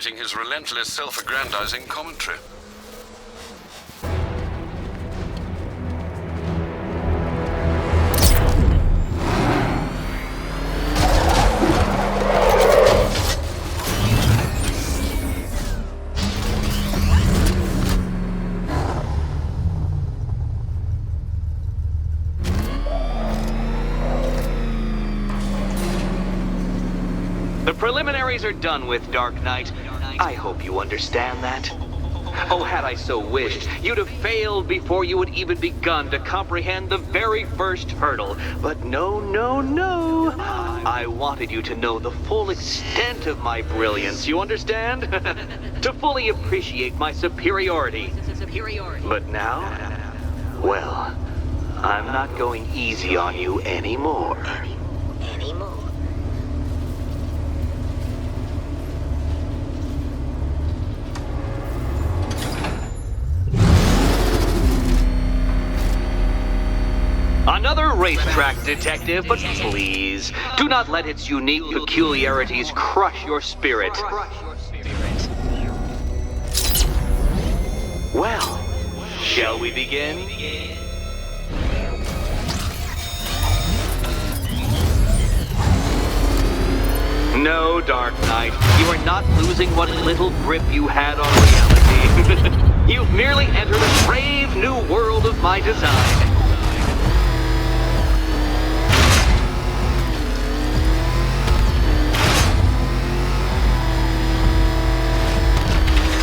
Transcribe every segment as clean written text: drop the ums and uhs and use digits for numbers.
His relentless self-aggrandizing commentary. The preliminaries are done with, Dark Knight. I hope you understand that. Oh, had I so wished, you'd have failed before you had even begun to comprehend the very first hurdle. But no, no, no. I wanted you to know the full extent of my brilliance, you understand? To fully appreciate my superiority. But now, well, I'm not going easy on you anymore. Another racetrack, detective, but please, do not let its unique peculiarities crush your spirit. Well, shall we begin? No, Dark Knight, you are not losing what little grip you had on reality. You've merely entered a brave new world of my design.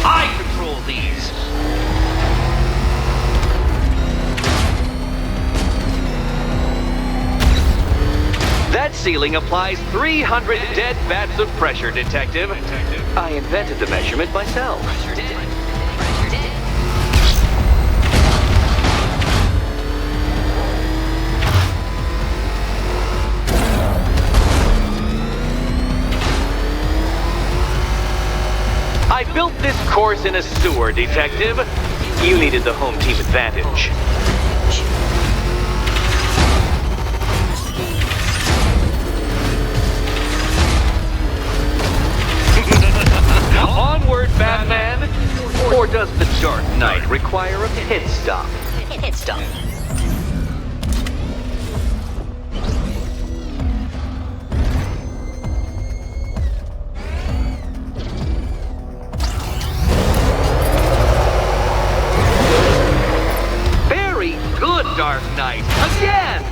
I control these. That ceiling applies 300 dead bats of pressure, Detective. I invented the measurement myself. I built this course in a sewer, Detective. You needed the home team advantage. Onward, Batman! Or does the Dark Knight require a pit stop? Pit stop. Very good, Dark Knight! Again!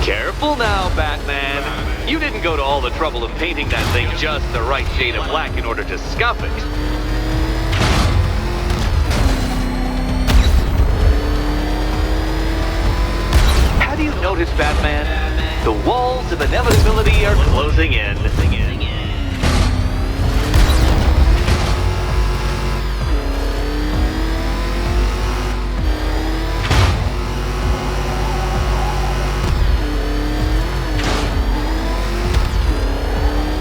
Careful now, Batman. You didn't go to all the trouble of painting that thing just the right shade of black in order to scuff it. Have you noticed, Batman? The walls of inevitability are closing in.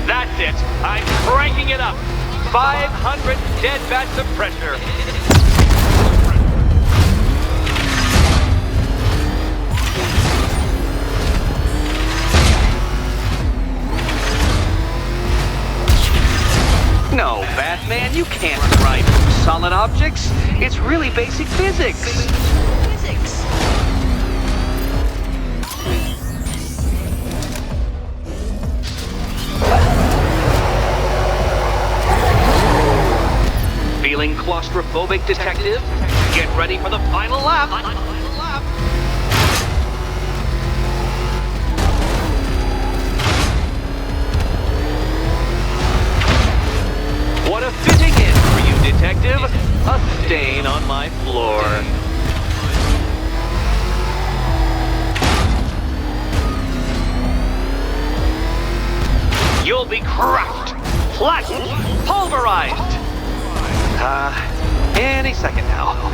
That's it. I'm cranking it up. 500 dead bats of pressure. No, Batman, you can't write solid objects. It's really basic physics. Feeling claustrophobic, Detective? Get ready for the final lap. What a fitting end for you, Detective. A stain on my floor. You'll be crushed, flattened, pulverized. Any second now.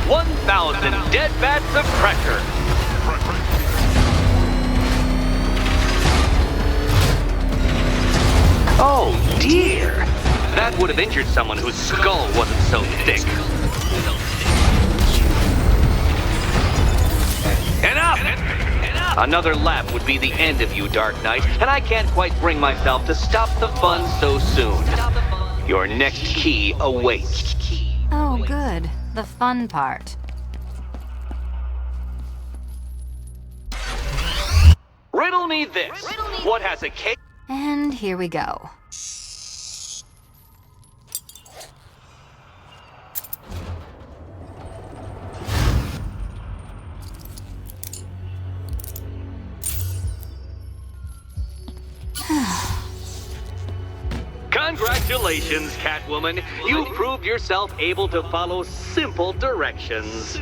1,000 dead bats of pressure. Oh dear! That would have injured someone whose skull wasn't so thick. Enough! Another lap would be the end of you, Dark Knight, and I can't quite bring myself to stop the fun so soon. Your next key awaits. Oh, good. The fun part. Riddle me this. What has a cake? And here we go. Congratulations, Catwoman. You proved yourself able to follow simple directions.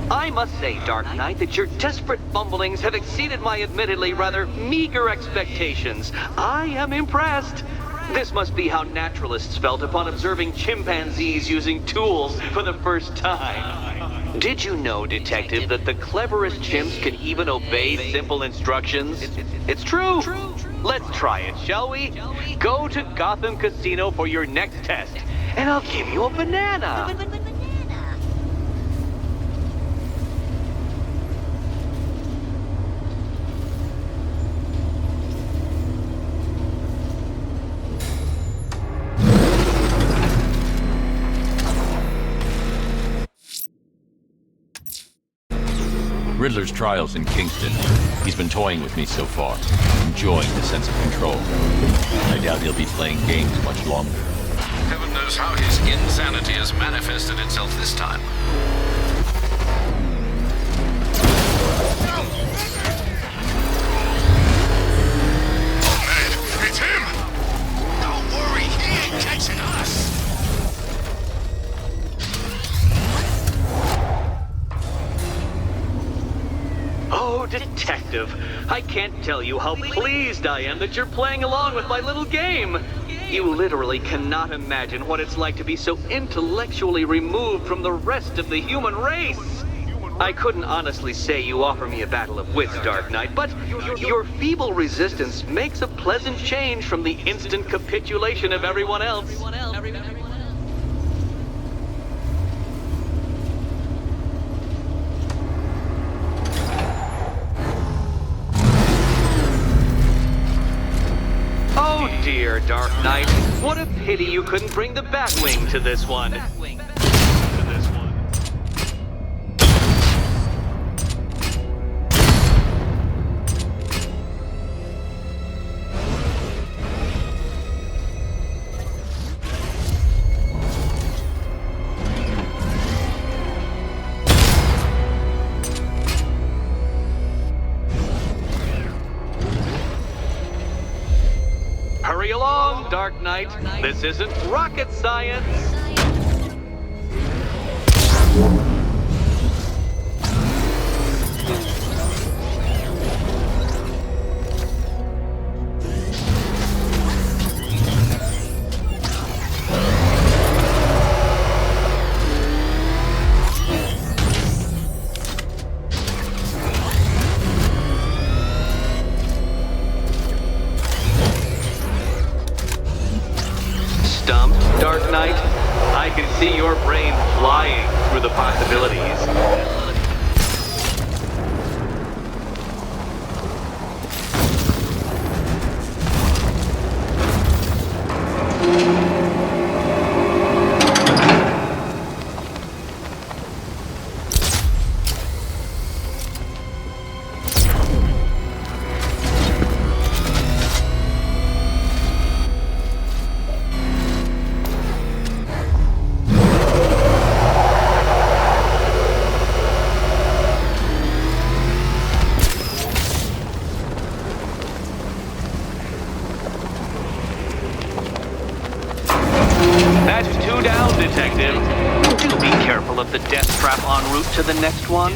I must say, Dark Knight, that your desperate fumblings have exceeded my admittedly rather meager expectations. I am impressed. This must be how naturalists felt upon observing chimpanzees using tools for the first time. Did you know, Detective, that the cleverest chimps can even obey simple instructions? It's true. Let's try it, shall we? Go to Gotham Casino for your next test, and I'll give you a banana. Riddler's trial's in Kingston. He's been toying with me so far, enjoying the sense of control. I doubt he'll be playing games much longer. Heaven knows how his insanity has manifested itself this time. Man, it's him! Don't worry, he ain't catching us! Oh, Detective, I can't tell you how pleased I am that you're playing along with my little game. You literally cannot imagine what it's like to be so intellectually removed from the rest of the human race. I couldn't honestly say you offer me a battle of wits, Dark Knight, but your feeble resistance makes a pleasant change from the instant capitulation of everyone else. Oh dear, Dark Knight. What a pity you couldn't bring the Batwing to this one. Hurry along, Dark Knight. This isn't rocket science. Stumped, Dark Knight? I can see your brain flying through the possibilities. That's 2 down, Detective. Do be careful of the death trap en route to the next one.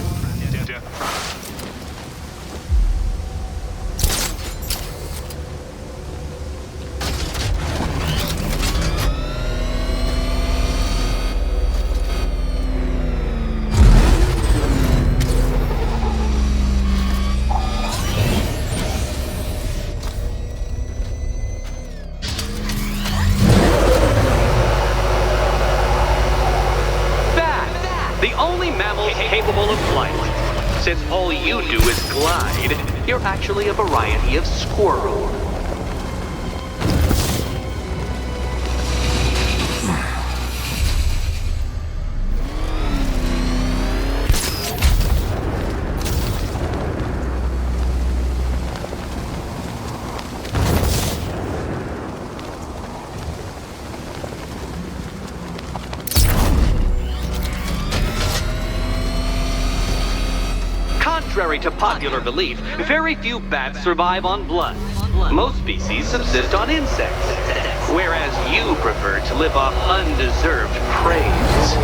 The only mammal capable of flight. Since all you do is glide, you're actually a variety of squirrel. Contrary to popular belief, very few bats survive on blood. Most species subsist on insects, whereas you prefer to live off undeserved praise.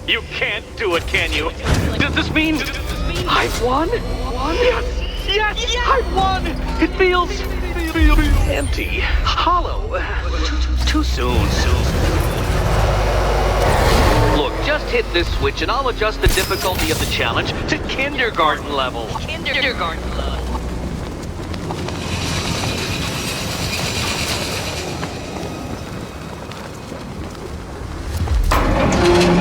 You can't do it, can you? Does this mean I've won? Yes! Yes! I've won! It feels empty, hollow. Too soon. Look, just hit this switch and I'll adjust the difficulty of the challenge to kindergarten level. Kindergarten level.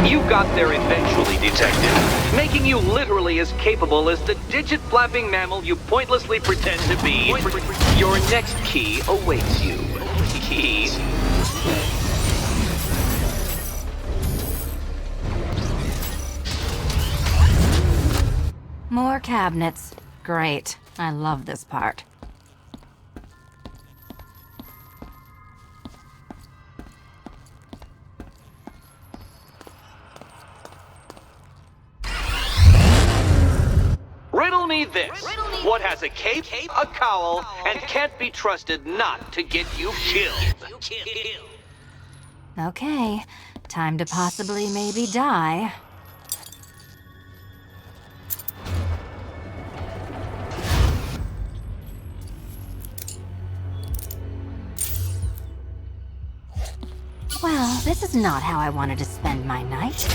You got there eventually, Detective, making you literally as capable as the digit-flapping mammal you pointlessly pretend to be. Your next key awaits you. Key. More cabinets. Great. I love this part. Riddle me this. What has a cape, a cowl, and can't be trusted not to get you killed? Okay. Time to possibly maybe die. Well, this is not how I wanted to spend my night.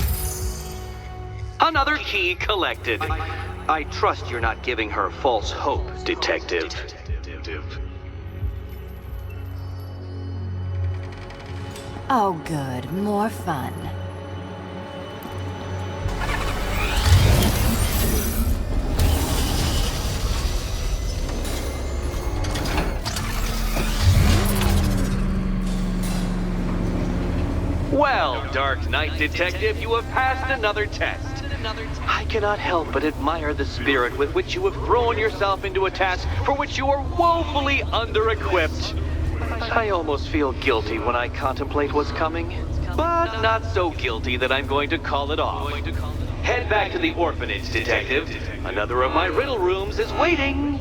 Another key collected. I trust you're not giving her false hope, Detective. Oh, good. More fun. Well, Dark Knight Detective, you have passed another test. I cannot help but admire the spirit with which you have thrown yourself into a task for which you are woefully under-equipped. I almost feel guilty when I contemplate what's coming, but not so guilty that I'm going to call it off. Head back to the orphanage, Detective. Another of my riddle rooms is waiting.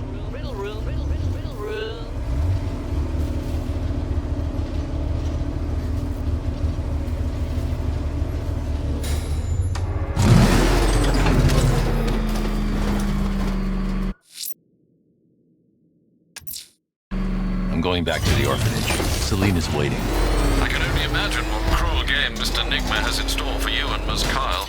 I'm going back to the orphanage. Selena's waiting. I can only imagine what cruel game Mr. Nigma has in store for you and Ms. Kyle.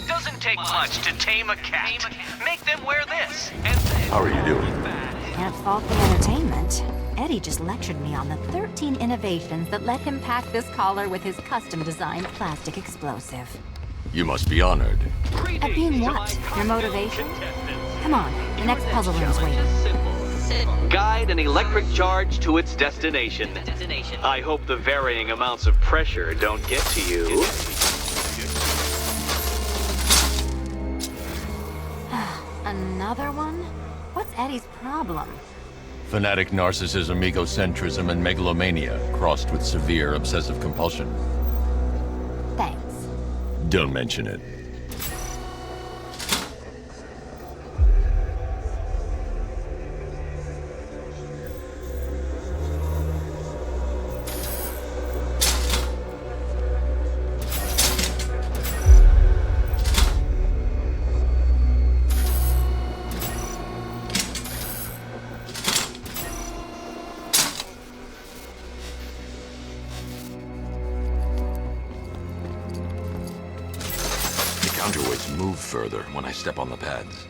Doesn't take much to tame a cat. Make them wear this, and then... How are you doing? Can't fault the entertainment. Eddie just lectured me on the 13 innovations that let him pack this collar with his custom-designed plastic explosive. You must be honored. At being what? Your motivation? Come on, the next puzzle room's waiting. Guide an electric charge to its destination. I hope the varying amounts of pressure don't get to you. Another one? What's Eddie's problem? Fanatic narcissism, egocentrism, and megalomania, crossed with severe obsessive compulsion. Thanks. Don't mention it. Counterweights move further when I step on the pads.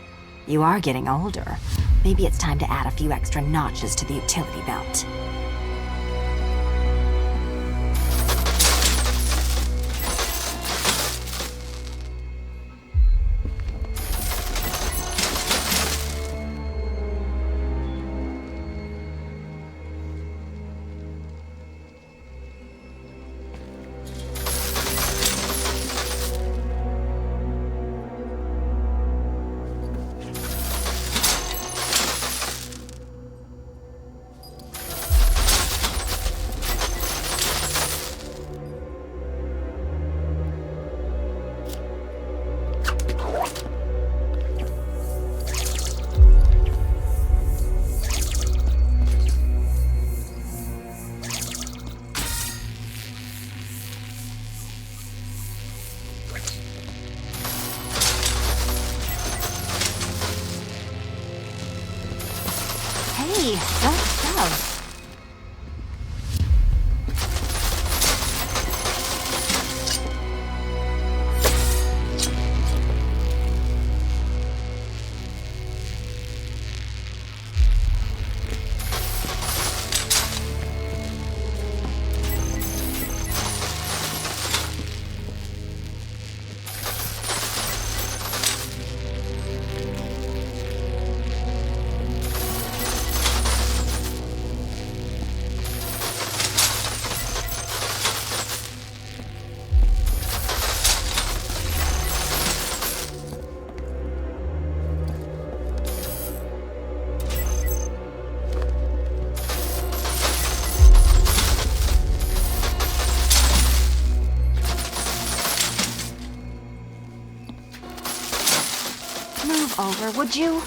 You are getting older. Maybe it's time to add a few extra notches to the utility belt. Hey, don't shove. Move over, would you?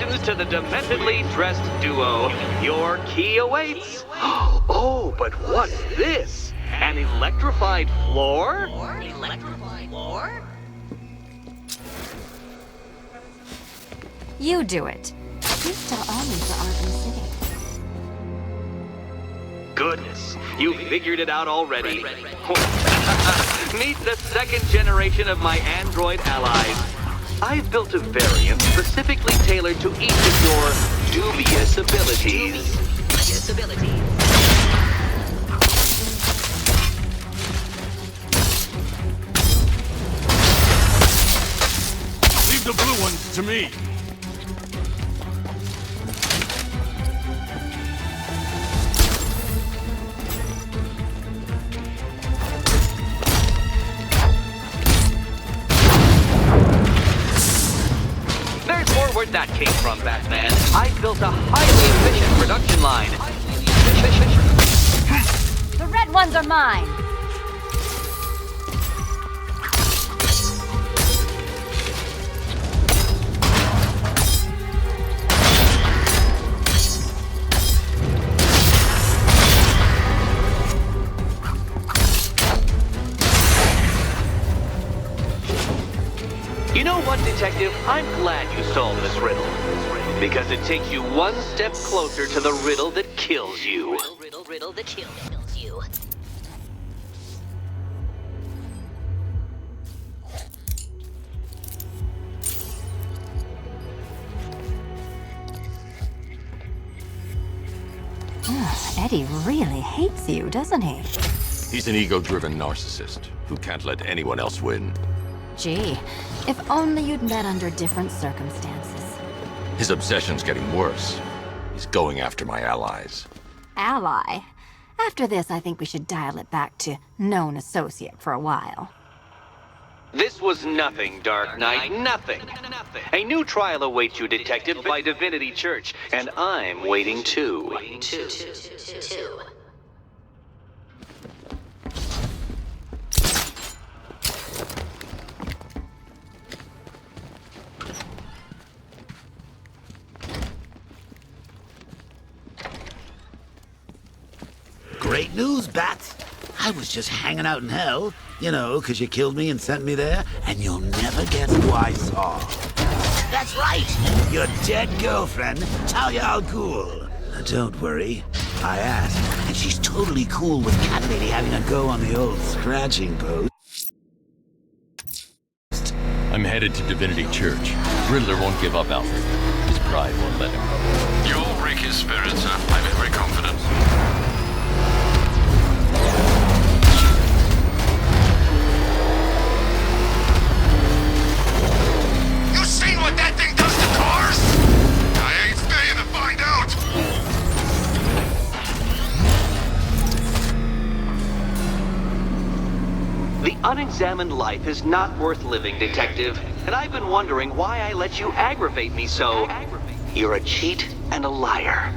Congratulations to the dementedly dressed duo. Your key awaits. Oh, but what's this? An electrified floor? Electrified floor? You do it. You still owe me for Arkham City. Goodness, you figured it out already. Meet the second generation of my android allies. I've built a variant specifically tailored to each of your dubious abilities. Leave the blue ones to me. There's more where that came from, Batman. I built a highly efficient production line. The red ones are mine. You know what, Detective? I'm glad you solved this riddle. Because it takes you one step closer to the riddle that kills you. Riddle that kills you. Eddie really hates you, doesn't he? He's an ego-driven narcissist who can't let anyone else win. Gee, if only you'd met under different circumstances. His obsession's getting worse. He's going after my allies. Ally. After this, I think we should dial it back to known associate for a while. This was nothing, Dark Knight, nothing. A new trial awaits you, Detective, by Divinity Church, and I'm waiting too. Great news, Bat. I was just hanging out in hell, you know, 'cause you killed me and sent me there, and you'll never guess who I saw. That's right, your dead girlfriend, Talia al Ghul. Now, don't worry, I asked, and she's totally cool with Cat Lady having a go on the old scratching post. I'm headed to Divinity Church. Riddler won't give up Alfred. His pride won't let him. You'll break his spirit, sir. I'm very confident. You seen what that thing does to cars? I ain't staying to find out. The unexamined life is not worth living, Detective, and I've been wondering why I let you aggravate me so. You're a cheat and a liar.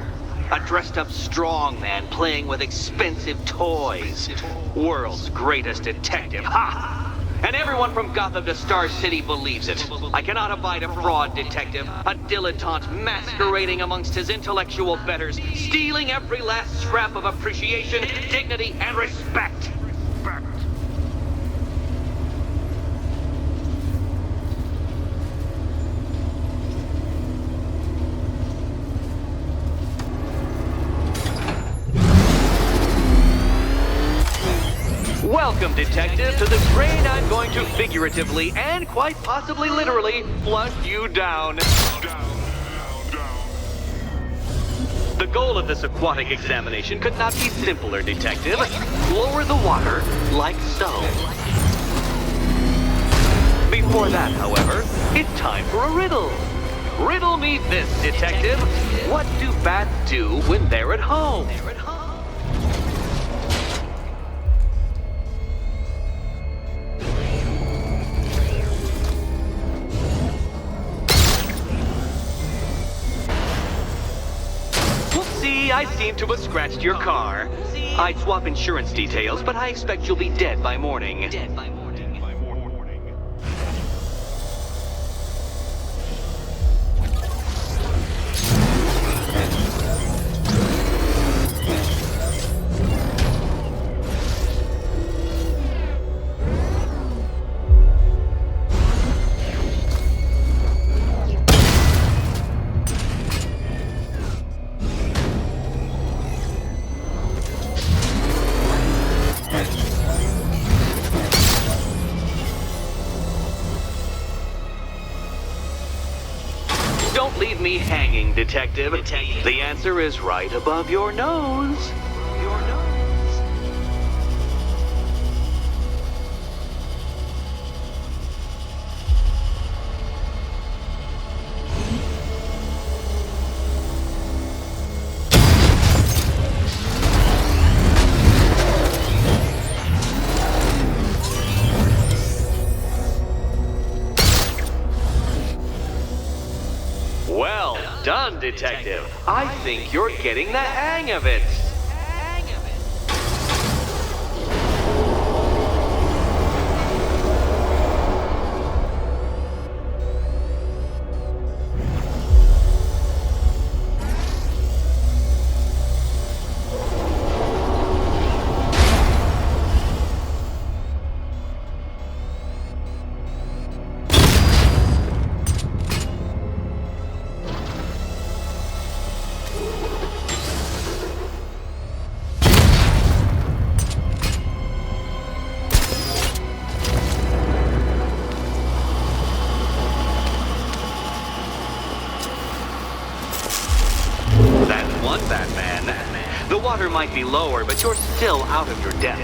A dressed-up strongman playing with expensive toys. World's greatest detective, ha! And everyone from Gotham to Star City believes it. I cannot abide a fraud, Detective. A dilettante masquerading amongst his intellectual betters, stealing every last scrap of appreciation, dignity, and respect. Welcome, Detective, to the drain I'm going to figuratively and quite possibly literally flush you down. The goal of this aquatic examination could not be simpler, Detective. Lower the water, like so. Before that, however, it's time for a riddle. Riddle me this, Detective. What do bats do when they're at home? I seem to have scratched your car. I'd swap insurance details, but I expect you'll be dead by morning. doing, Detective? The answer is right above your nose. Your nose. Well done, Detective. I think you're getting the hang of it. Batman. The water might be lower, but you're still out of your depth.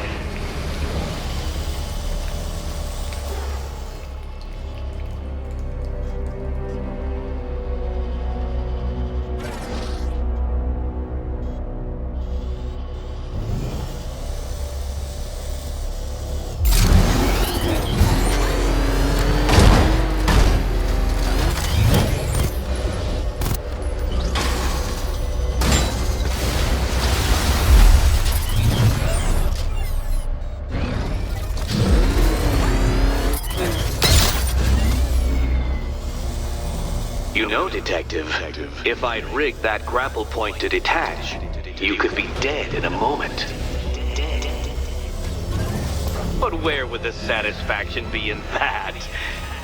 You know, Detective, if I'd rigged that grapple point to detach, you could be dead in a moment. But where would the satisfaction be in that?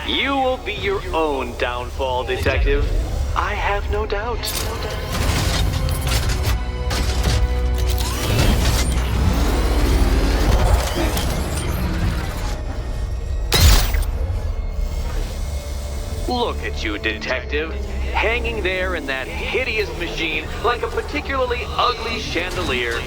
You will be your own downfall, Detective. I have no doubt. Look at you, Detective, hanging there in that hideous machine like a particularly ugly chandelier.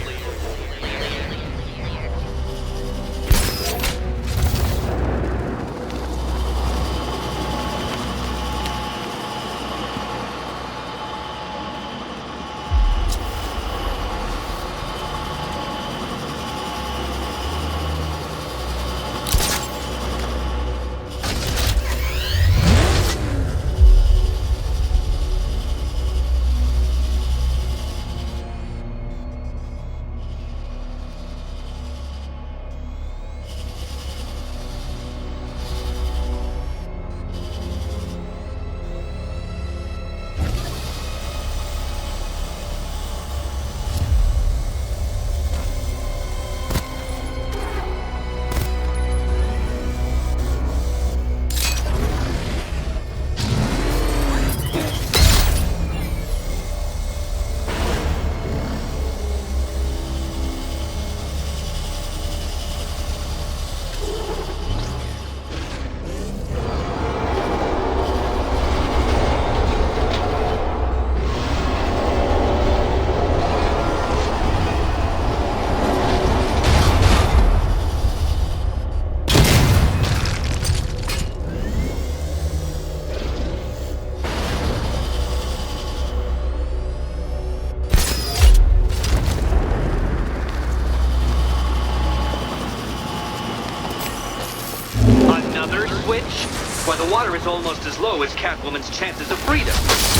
Why, the water is almost as low as Catwoman's chances of freedom.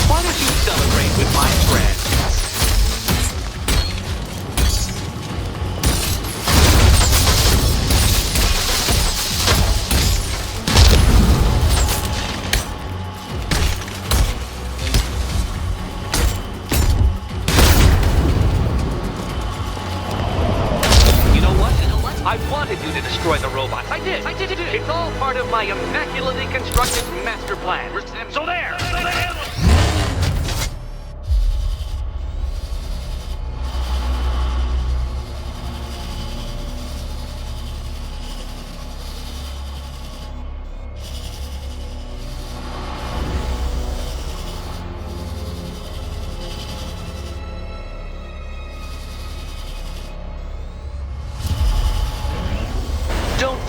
Why don't you celebrate with my friends? I wanted you to destroy the robots. I did. It's all part of my immaculately constructed master plan. So there!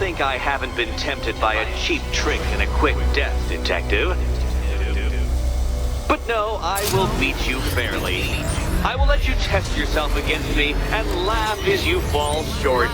think I haven't been tempted by a cheap trick and a quick death, Detective. But no, I will beat you fairly. I will let you test yourself against me and laugh as you fall short.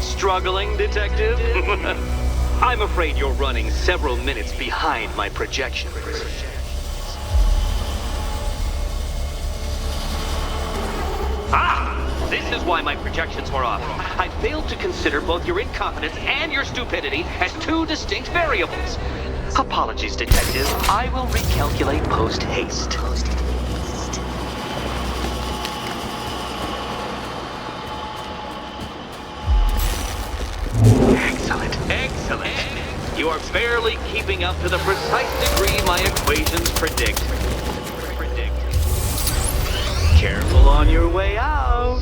Struggling, Detective? I'm afraid you're running several minutes behind my projections. Ah! This is why my projections were off. I failed to consider both your incompetence and your stupidity as two distinct variables. Apologies, Detective. I will recalculate post-haste. Excellent. You are barely keeping up to the precise degree my equations predict. Careful on your way out.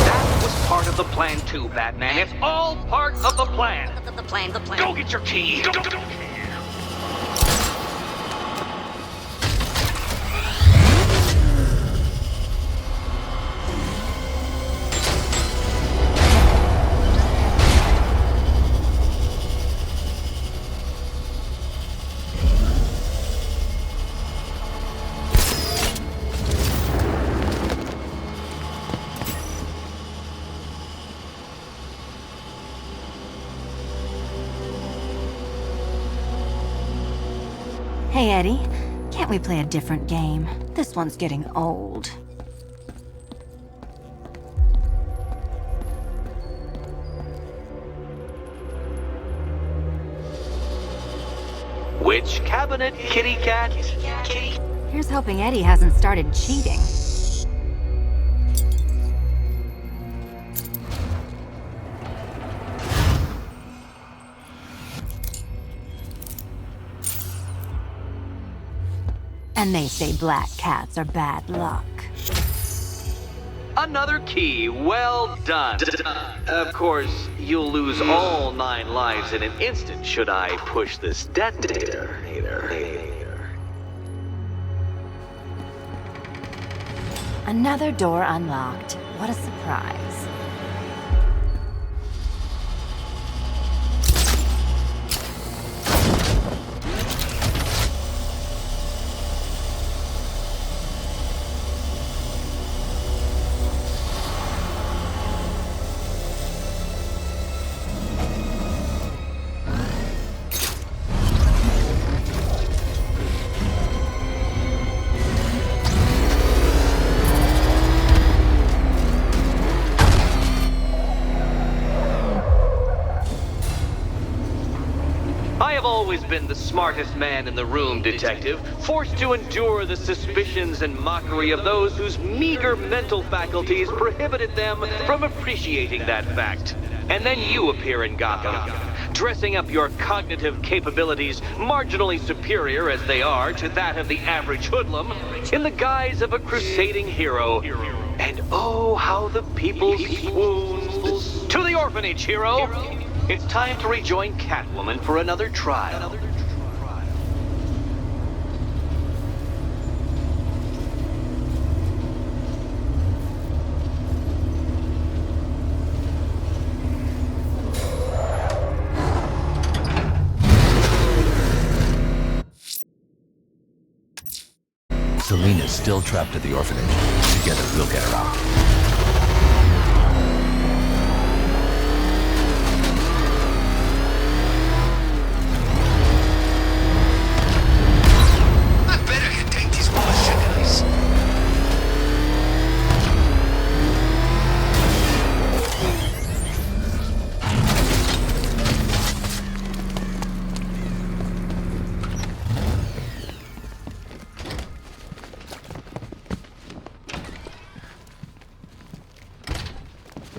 That was part of the plan too, Batman. It's all part of the plan. The plan. Go get your key. Go. Hey, Eddie. Can't we play a different game? This one's getting old. Which cabinet, kitty cat? Here's hoping Eddie hasn't started cheating. And they say black cats are bad luck. Another key. Well done. Of course, you'll lose all 9 lives in an instant should I push this detonator. Another door unlocked. What a surprise. been the smartest man in the room, Detective, forced to endure the suspicions and mockery of those whose meager mental faculties prohibited them from appreciating that fact. And then you appear in Gotham, dressing up your cognitive capabilities marginally superior as they are to that of the average hoodlum, in the guise of a crusading hero. And oh, how the people swooned. To the orphanage, hero! It's time to rejoin Catwoman for another trial. Selena's still trapped at the orphanage. Together, we'll get her out. I better get take these mercenaries.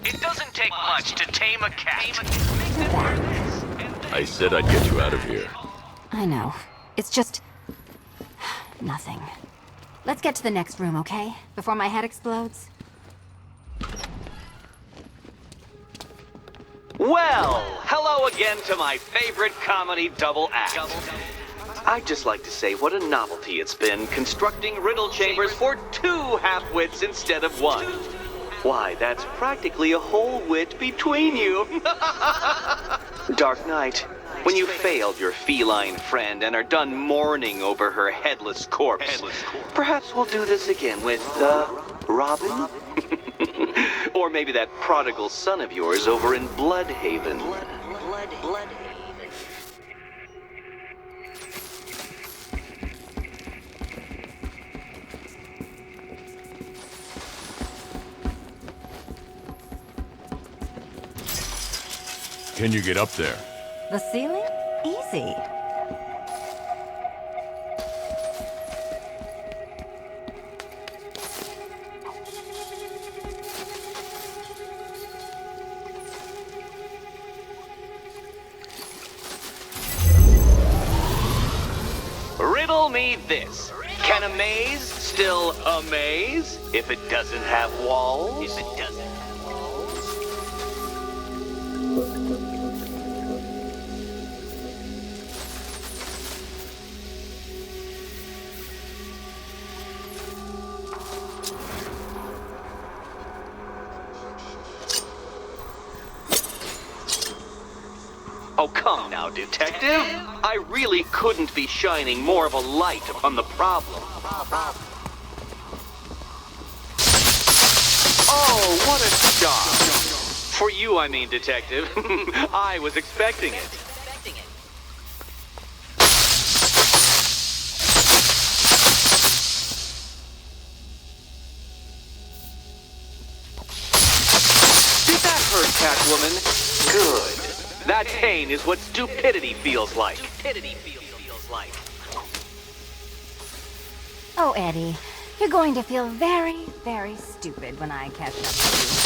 It doesn't take much to tame a cat. I said I'd get you out of here. I know. It's just... nothing. Let's get to the next room, okay? Before my head explodes. Well, hello again to my favorite comedy double act. I'd just like to say what a novelty it's been constructing riddle chambers for 2 half-wits instead of 1. Why, that's practically a whole wit between you. Dark Knight, when you failed your feline friend and are done mourning over her headless corpse, perhaps we'll do this again with, Robin? Or maybe that prodigal son of yours over in Bloodhaven. Blood. Can you get up there? The ceiling? Easy. Riddle me this. Can a maze still amaze if it doesn't have walls? If it doesn't have walls? Oh, come now, Detective. I really couldn't be shining more of a light upon the problem. Oh, what a shock. For you, I mean, Detective. I was expecting it. Did that hurt, Catwoman? Good. That pain is what stupidity feels like. Oh, Eddie, you're going to feel very, very stupid when I catch up with you.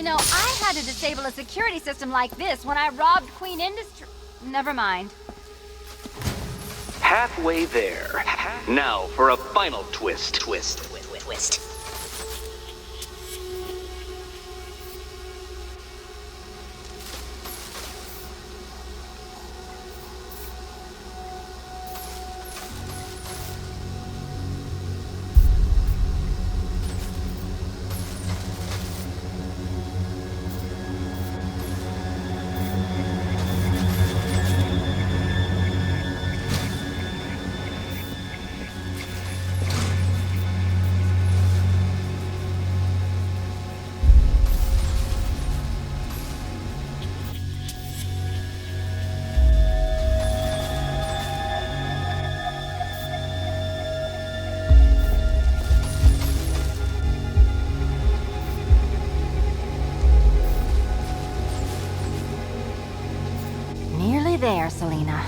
You know, I had to disable a security system like this when I robbed Queen Industry. Never mind. Halfway there. Now for a final twist. Twist. Nearly there, Selena.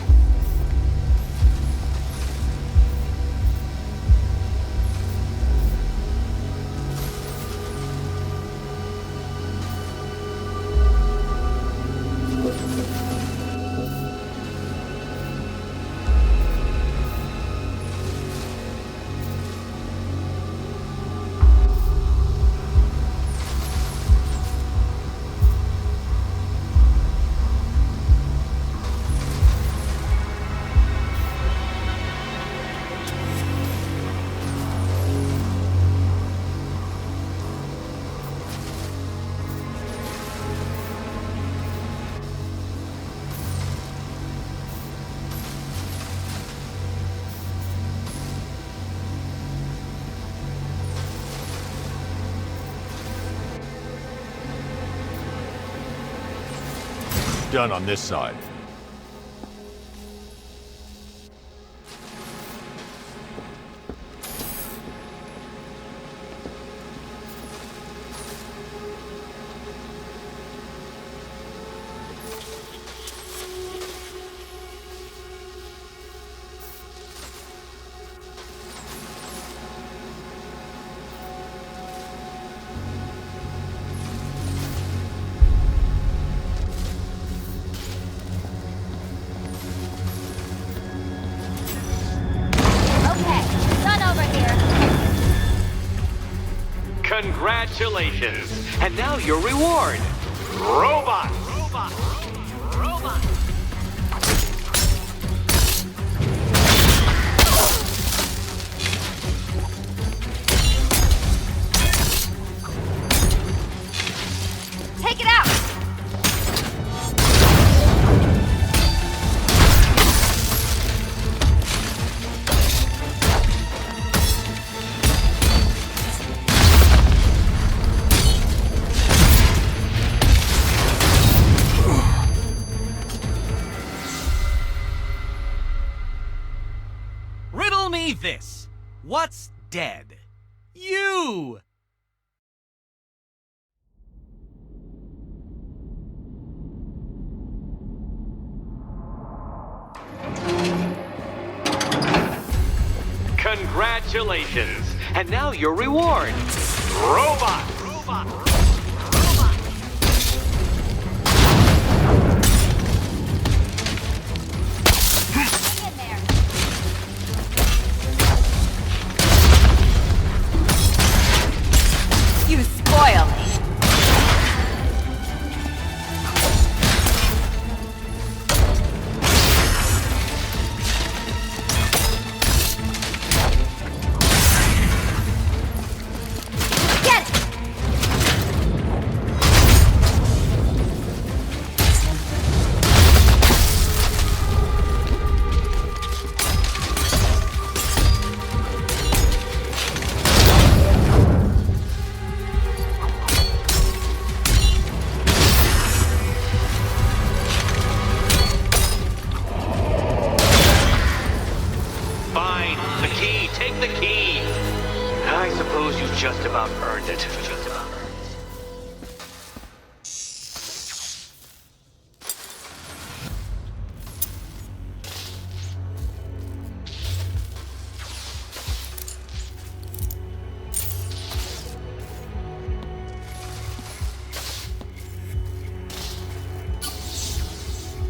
Done on this side. Congratulations! And now your reward! Robot! Take it out! Riddle me this. What's dead? You! Congratulations! And now your reward! Robot! In there. You spoil me. Get it!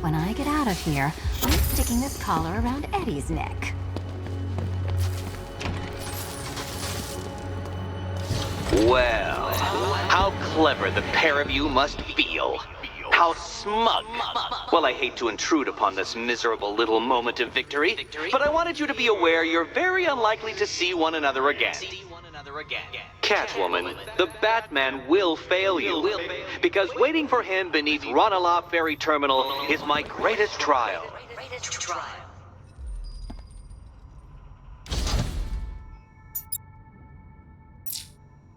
When I get out of here, I'm sticking this collar around Eddie's neck. Well, how clever the pair of you must feel. How smug. Well, I hate to intrude upon this miserable little moment of victory, but I wanted you to be aware you're very unlikely to see one another again. Catwoman, the Batman will fail you, because waiting for him beneath Ranelagh Ferry Terminal is my greatest trial.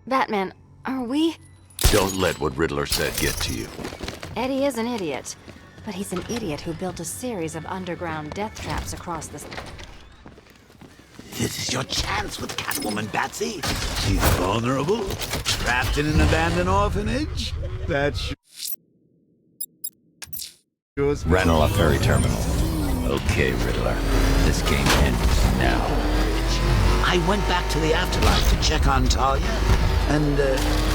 Batman, are we? Don't let what Riddler said get to you. Eddie is an idiot, but he's an idiot who built a series of underground death traps across the... This is your chance with Catwoman, Batsy. She's vulnerable, trapped in an abandoned orphanage. That's yours. Ranelagh Ferry Terminal. Okay, Riddler. This game ends now. I went back to the afterlife to check on Talia, and,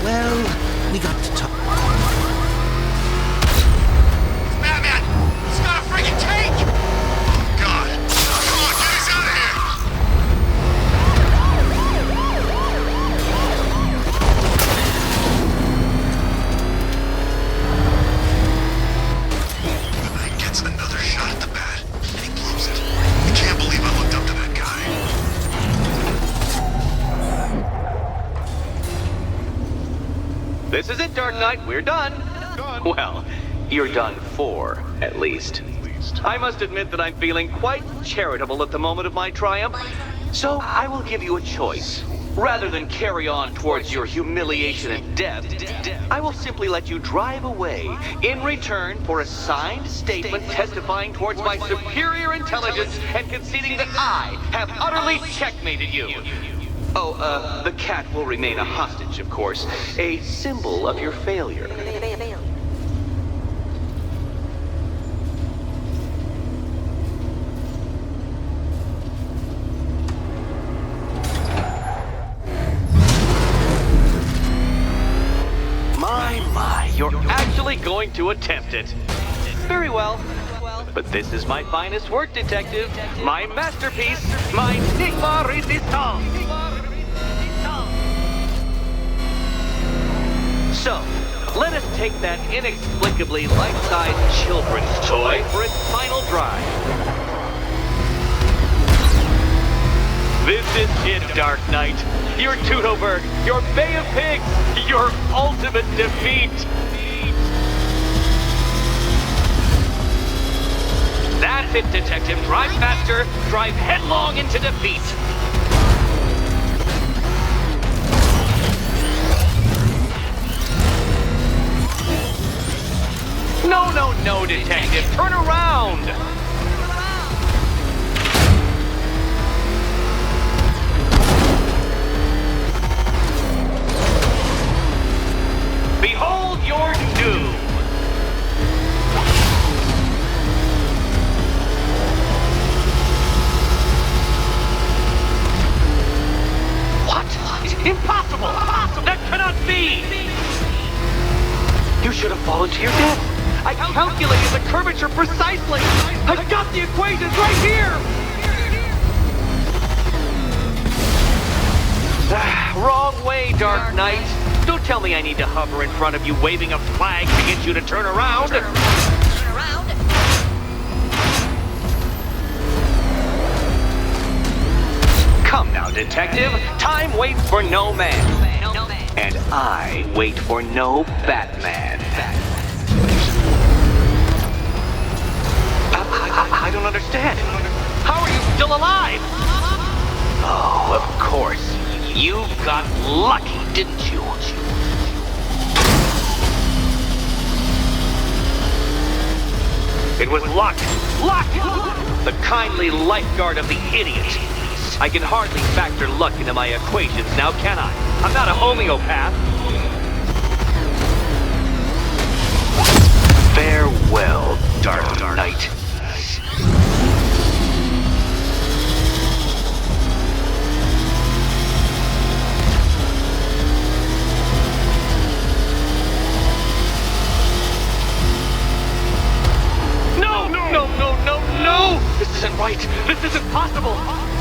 well, we got to talk. Batman! He's got a freaking tank! Oh, God. Come on, get us out of here! The Knight gets another shot at the bat, and he blows it. I can't believe I looked up to that guy. This is it, Dark Knight. We're done. Well, you're done for, at least. I must admit that I'm feeling quite charitable at the moment of my triumph, so I will give you a choice. Rather than carry on towards your humiliation and death, I will simply let you drive away in return for a signed statement testifying towards my superior intelligence and conceding that I have utterly checkmated you. Oh, the cat will remain a hostage, of course, a symbol of your failure. My, you're actually going to attempt it. Very well. But this is my finest work, Detective. My masterpiece, my Enigma Resistance. So, let us take that inexplicably life-size children's toy for its final drive. This is it, Dark Knight. Your Toodleberg, your Bay of Pigs, your ultimate defeat. That's it, Detective. Drive faster, drive headlong into defeat. No, Detective. Turn around. Behold your doom. What? Impossible! That cannot be! You should have fallen to your death. I calculated the curvature precisely. I've got the equations right here. Wrong way, Dark Knight. Don't tell me I need to hover in front of you waving a flag to get you to turn around. Come now, Detective. Time waits for no man. And I wait for no Batman. I don't understand. How are you still alive? Oh, of course. You got lucky, didn't you? It was luck. Luck! The kindly lifeguard of the idiot. I can hardly factor luck into my equations now, can I? I'm not a homeopath. Farewell, Dark Knight. No! right. This isn't possible.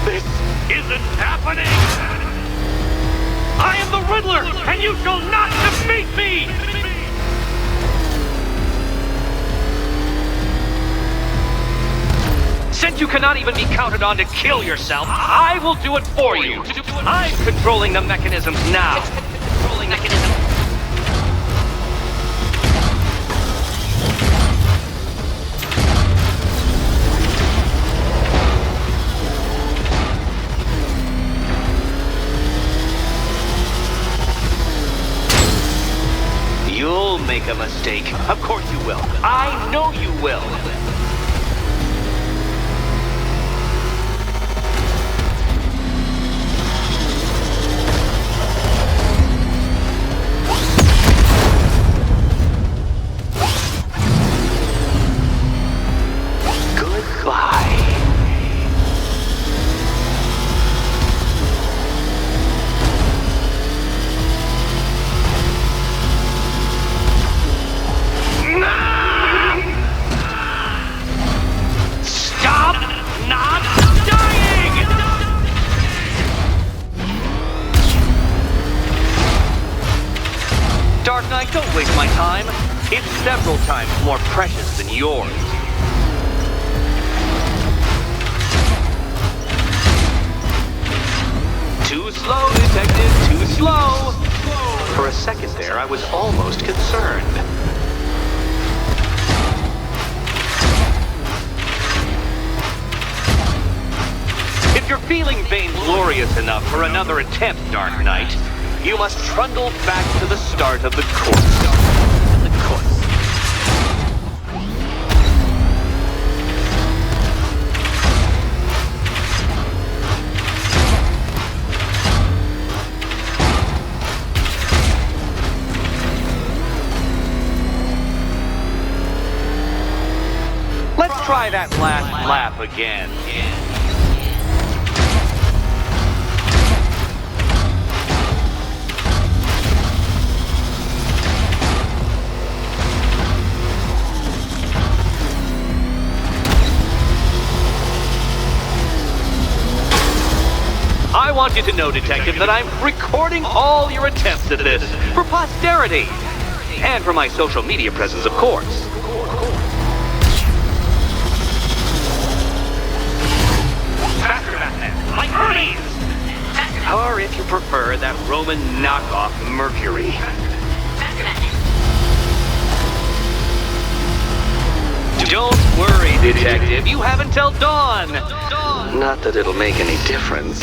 This isn't happening. I am the Riddler, and you shall not defeat me! Since you cannot even be counted on to kill yourself, I will do it for you. I'm controlling the mechanisms now. Controlling mechanism. You'll make a mistake. Of course you will. I know you will. Dark Knight, don't waste my time. It's several times more precious than yours. Too slow, Detective, too slow. For a second there, I was almost concerned. If you're feeling vainglorious enough for another attempt, Dark Knight, you must trundle back to the start of the course. Let's try that last lap again. I want you to know, Detective, that I'm recording all your attempts at this for posterity. And for my social media presence, of course. Faster, Batman! Like Hermes! Or if you prefer, that Roman knockoff Mercury. Don't worry, Detective. You have until dawn. Not that it'll make any difference.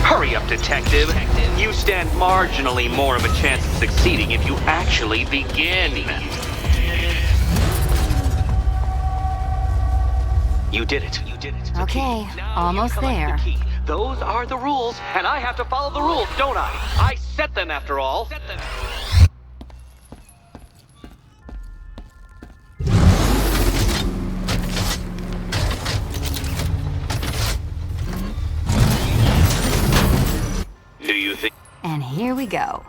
Hurry up, Detective. You stand marginally more of a chance of succeeding if you actually begin. You did it. You did it. Okay, almost there. Those are the rules, and I have to follow the rules, don't I? I set them, after all. Do you think... And here we go.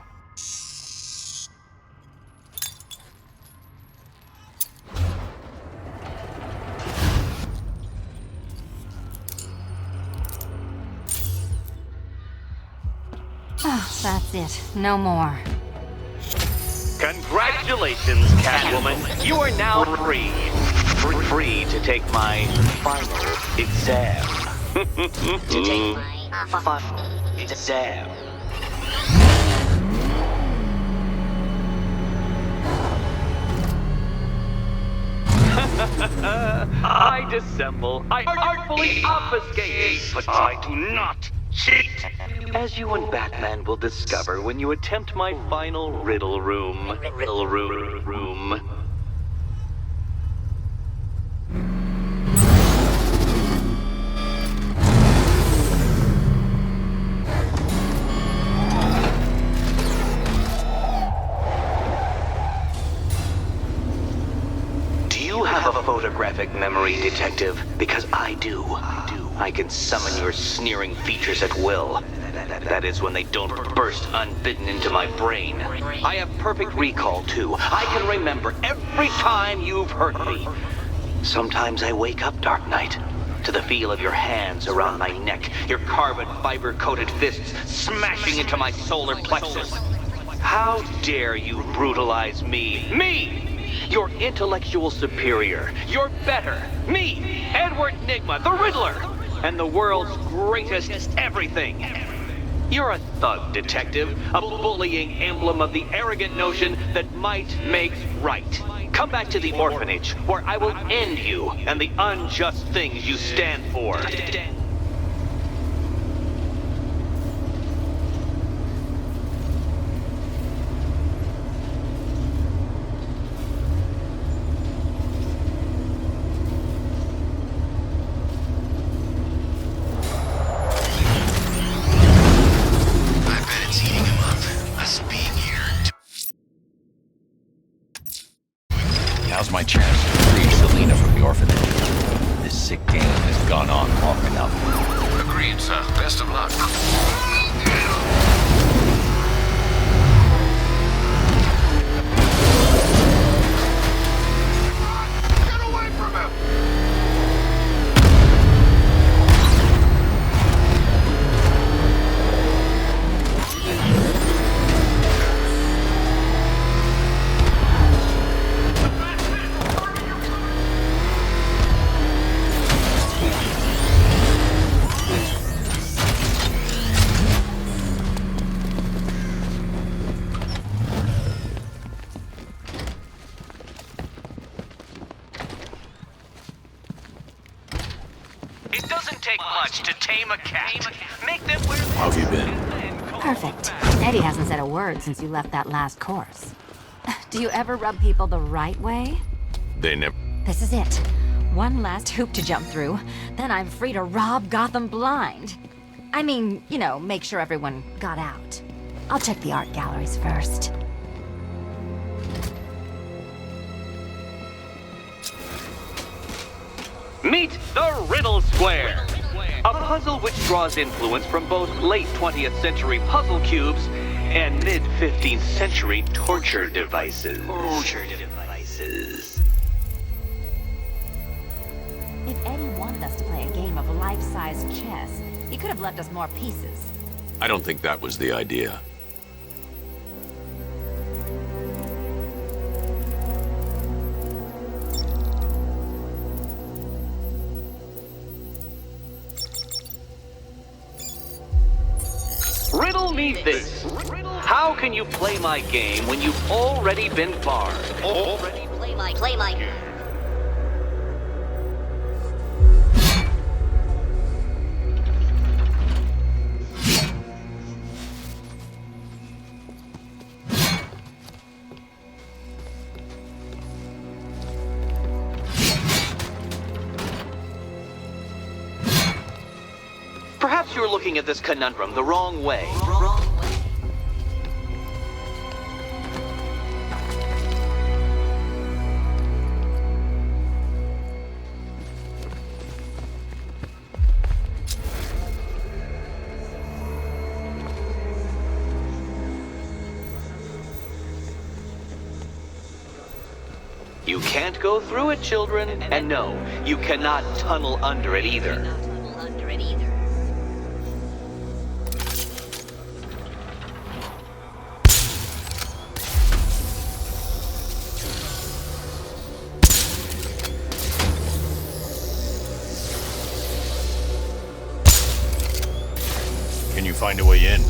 Oh, that's it. No more. Congratulations, Catwoman. You are now free. Free to take my final exam. To take my Final exam. I dissemble. I artfully obfuscate. But I do not cheat. As you and Batman will discover when you attempt my final riddle room. Riddle room. Do you have a photographic memory, Detective? Because I do. I can summon your sneering features at will. That is when they don't burst unbidden into my brain. I have perfect recall, too. I can remember every time you've hurt me. Sometimes I wake up, Dark Knight, to the feel of your hands around my neck, your carbon fiber-coated fists smashing into my solar plexus. How dare you brutalize me? Me! Your intellectual superior. You're better. Me, Edward Nygma, the Riddler, and the world's greatest everything. You're a thug, detective, a bullying emblem of the arrogant notion that might makes right. Come back to the orphanage, where I will end you and the unjust things you stand for. Now's my chance to free Selena from the orphanage. This sick game has gone on long enough. Agreed, sir. Best of luck. Get away from him! It doesn't take much to tame a cat. Make them wear... How have you been? Perfect. Eddie hasn't said a word since you left that last course. Do you ever rub people the right way? They never... This is it. One last hoop to jump through, then I'm free to rob Gotham blind. I mean, you know, make sure everyone got out. I'll check the art galleries first. Meet the Riddle Square, a puzzle which draws influence from both late 20th century puzzle cubes and mid 15th century torture devices. If Eddie wanted us to play a game of life-size chess, he could have left us more pieces. I don't think that was the idea. Riddle me this. How can you play my game when you've already been barred? Play my. Perhaps you're looking at this conundrum the wrong way. You can't go through it, children. And no, you cannot tunnel under it either. Can you find a way in?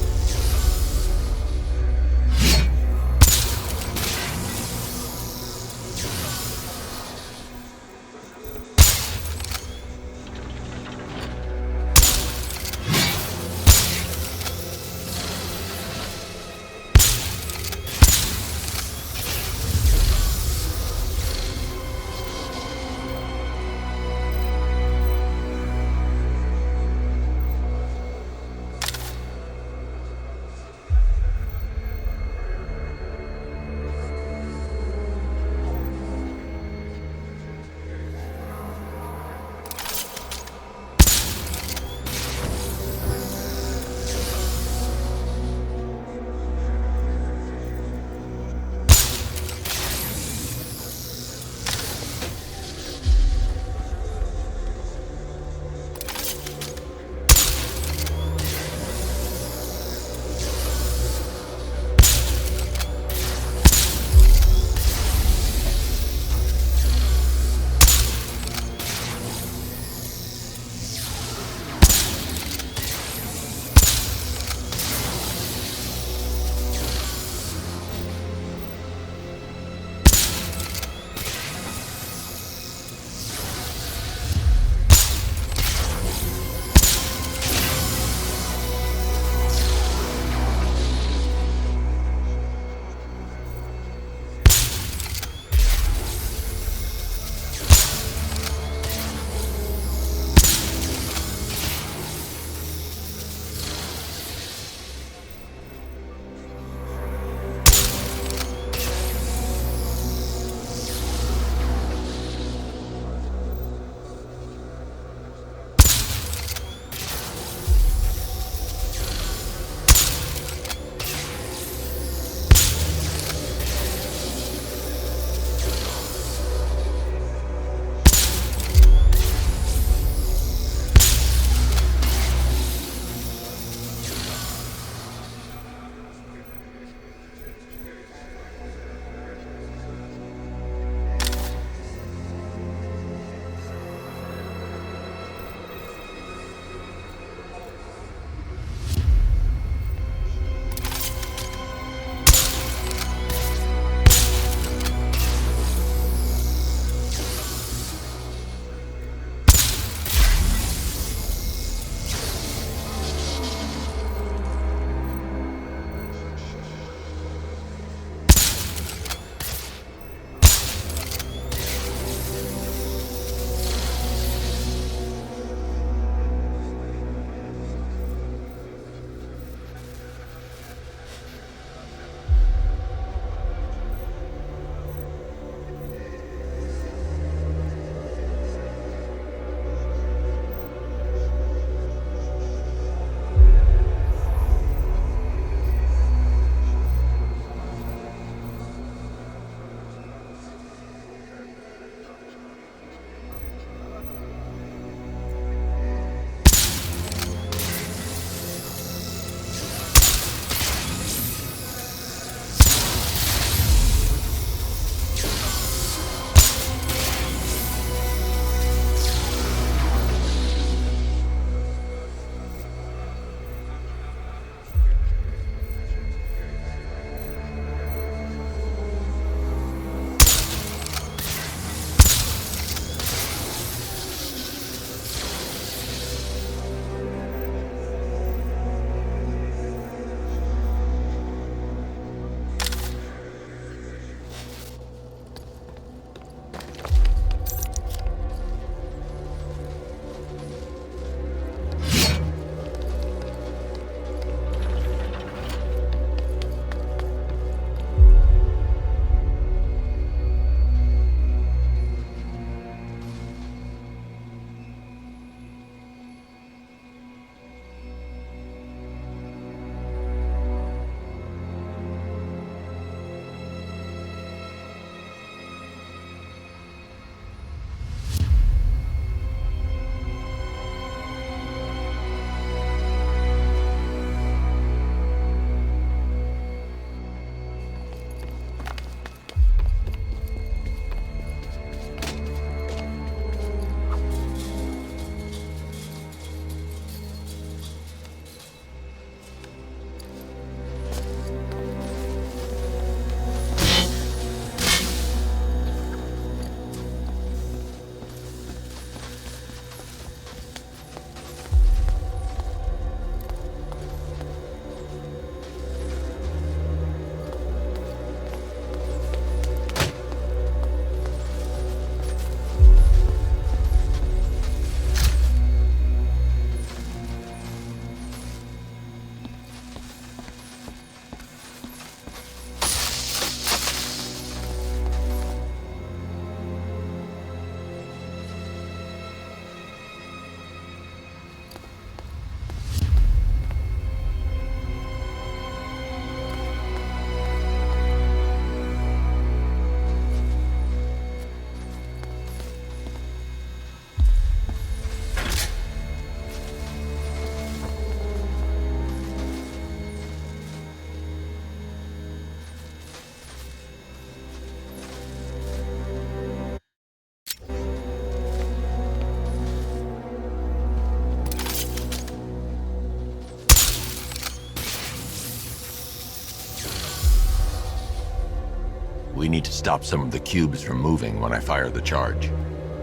stop some of the cubes from moving when I fire the charge.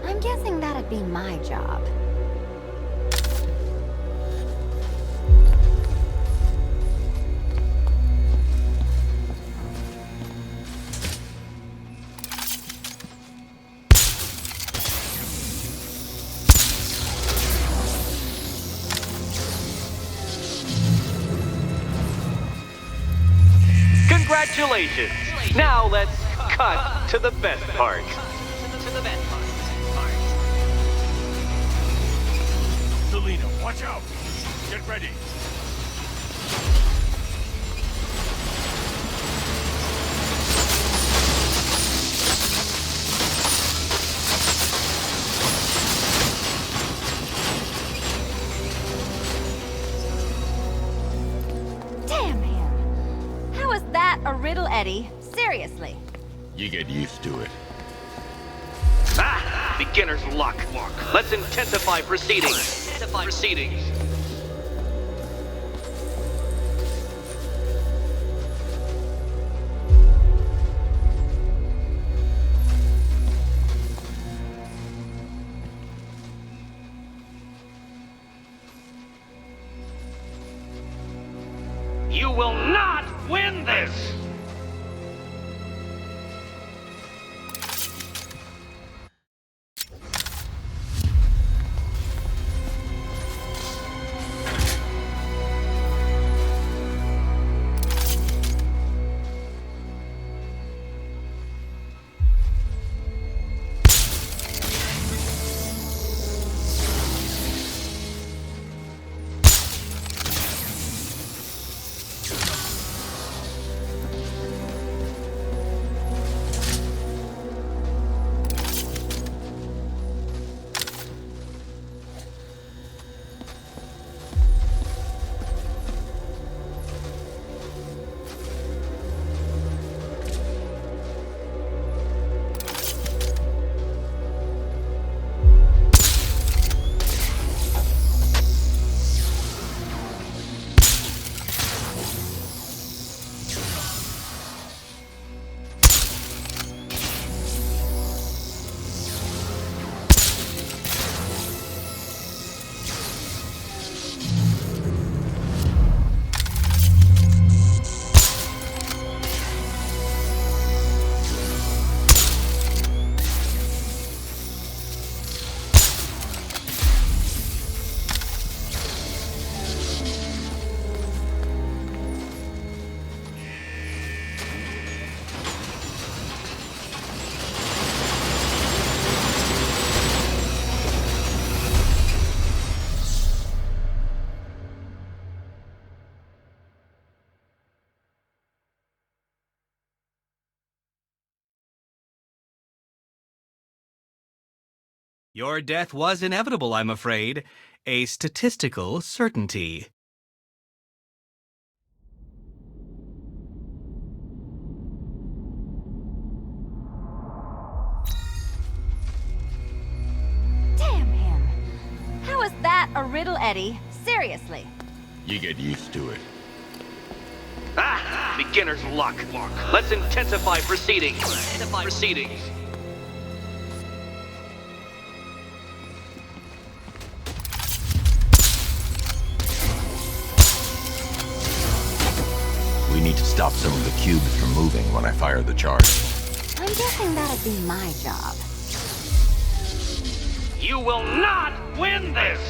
I'm guessing that'd be my job. Congratulations! Now let's cut to the best part. Selena, watch out! Get ready! Damn him! How is that a riddle, Eddie? Seriously. You get used to it. Ah! Beginner's luck. Let's intensify proceedings. You will not win this! Your death was inevitable, I'm afraid. A statistical certainty. Damn him! How is that a riddle, Eddie? Seriously. You get used to it. Ah! Beginner's luck. Let's intensify proceedings. We need to stop some of the cubes from moving when I fire the charge. I'm guessing that'd be my job. You will not win this!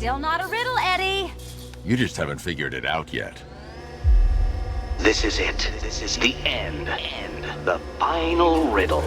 Still not a riddle, Eddie. You just haven't figured it out yet. This is it. This is the end. The final riddle.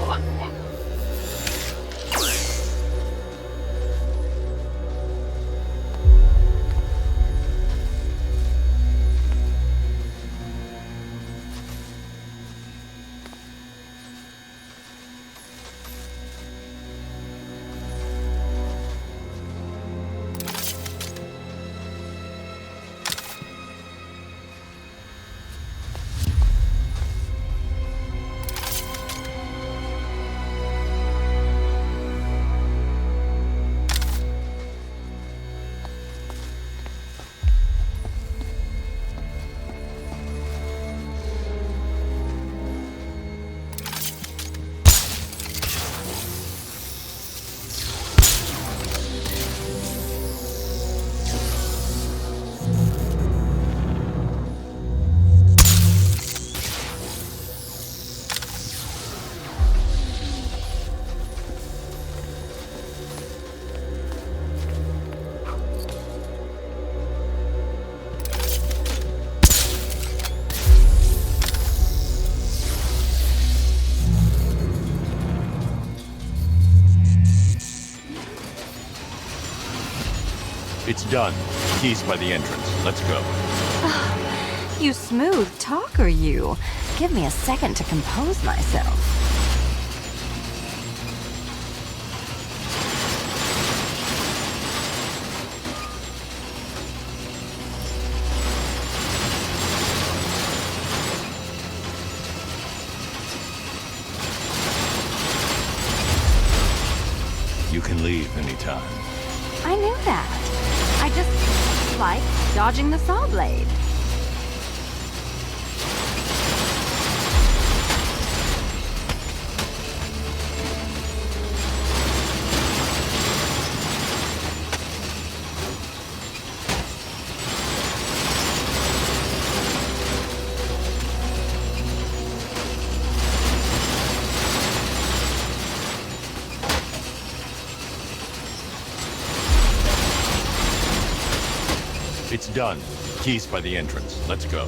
It's done. Keys by the entrance. Let's go. You smooth talker, you. Give me a second to compose myself. You can leave anytime. I knew that. I just like dodging the saw blade. It's done. Keys by the entrance. Let's go.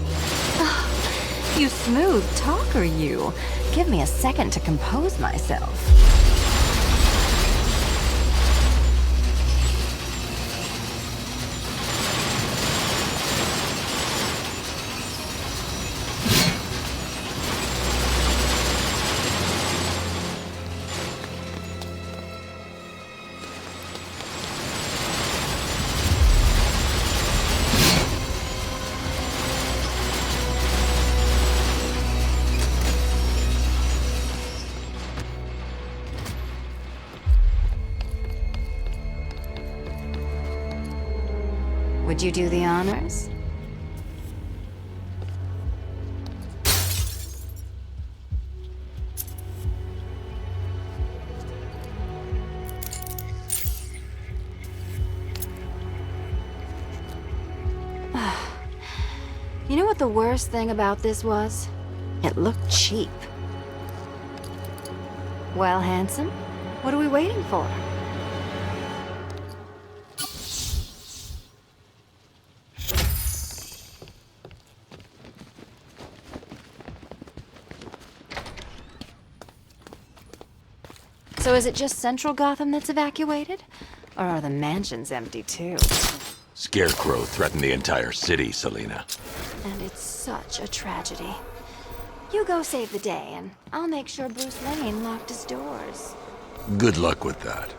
You smooth talker, you. Give me a second to compose myself. Would you do the honors? You know what the worst thing about this was? It looked cheap. Well, handsome, what are we waiting for? So is it just central Gotham that's evacuated? Or are the mansions empty too? Scarecrow threatened the entire city, Selina. And it's such a tragedy. You go save the day, and I'll make sure Bruce Wayne locked his doors. Good luck with that.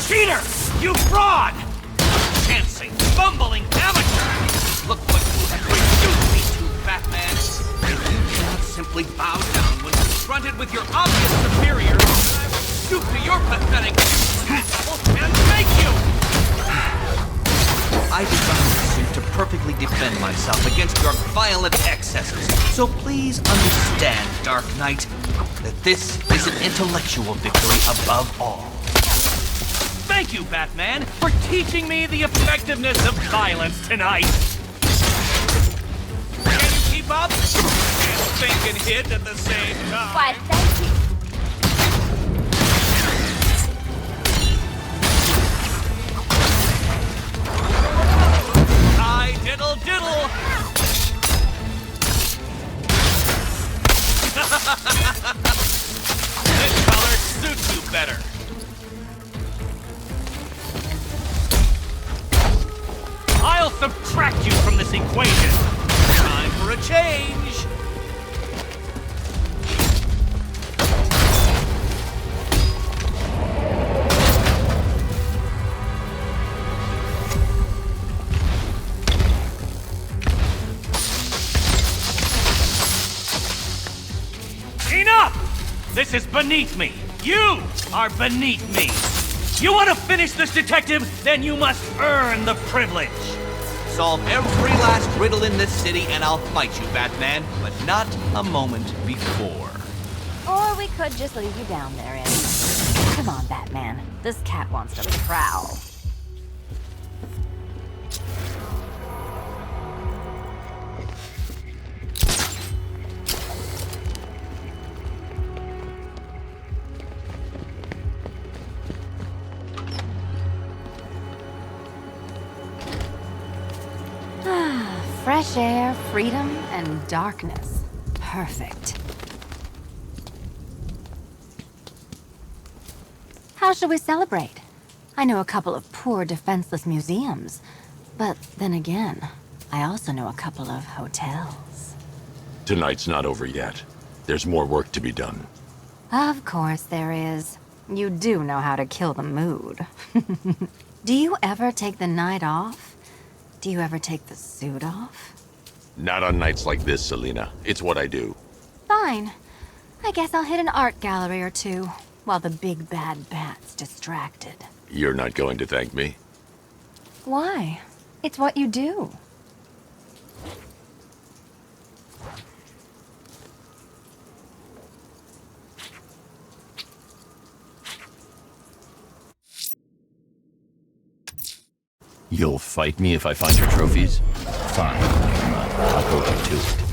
Cheater! You fraud! Chancing, bumbling amateur! Look what you have reduced me to, Batman! simply bow down when confronted with your obvious superior, I will stoop to your pathetic and make you! I designed this suit to perfectly defend myself against your violent excesses. So please understand, Dark Knight, that this is an intellectual victory above all. Thank you, Batman, for teaching me the effectiveness of violence tonight. Can you keep up? Can't think and hit at the same time. Why, thank you. I diddle diddle. This color suits you better. I'll subtract you from this equation. Time for a change. Enough! This is beneath me. You are beneath me. You want to finish this, detective? Then you must earn the privilege. Solve every last riddle in this city and I'll fight you, Batman, but not a moment before. Or we could just leave you down there and... Come on, Batman. This cat wants to prowl. Fresh air, freedom, and darkness. Perfect. How shall we celebrate? I know a couple of poor, defenseless museums. But then again, I also know a couple of hotels. Tonight's not over yet. There's more work to be done. Of course there is. You do know how to kill the mood. Do you ever take the night off? Do you ever take the suit off? Not on nights like this, Selina. It's what I do. Fine. I guess I'll hit an art gallery or two, while the big bad bat's distracted. You're not going to thank me? Why? It's what you do. You'll fight me if I find your trophies? Fine. I'll hold you to it.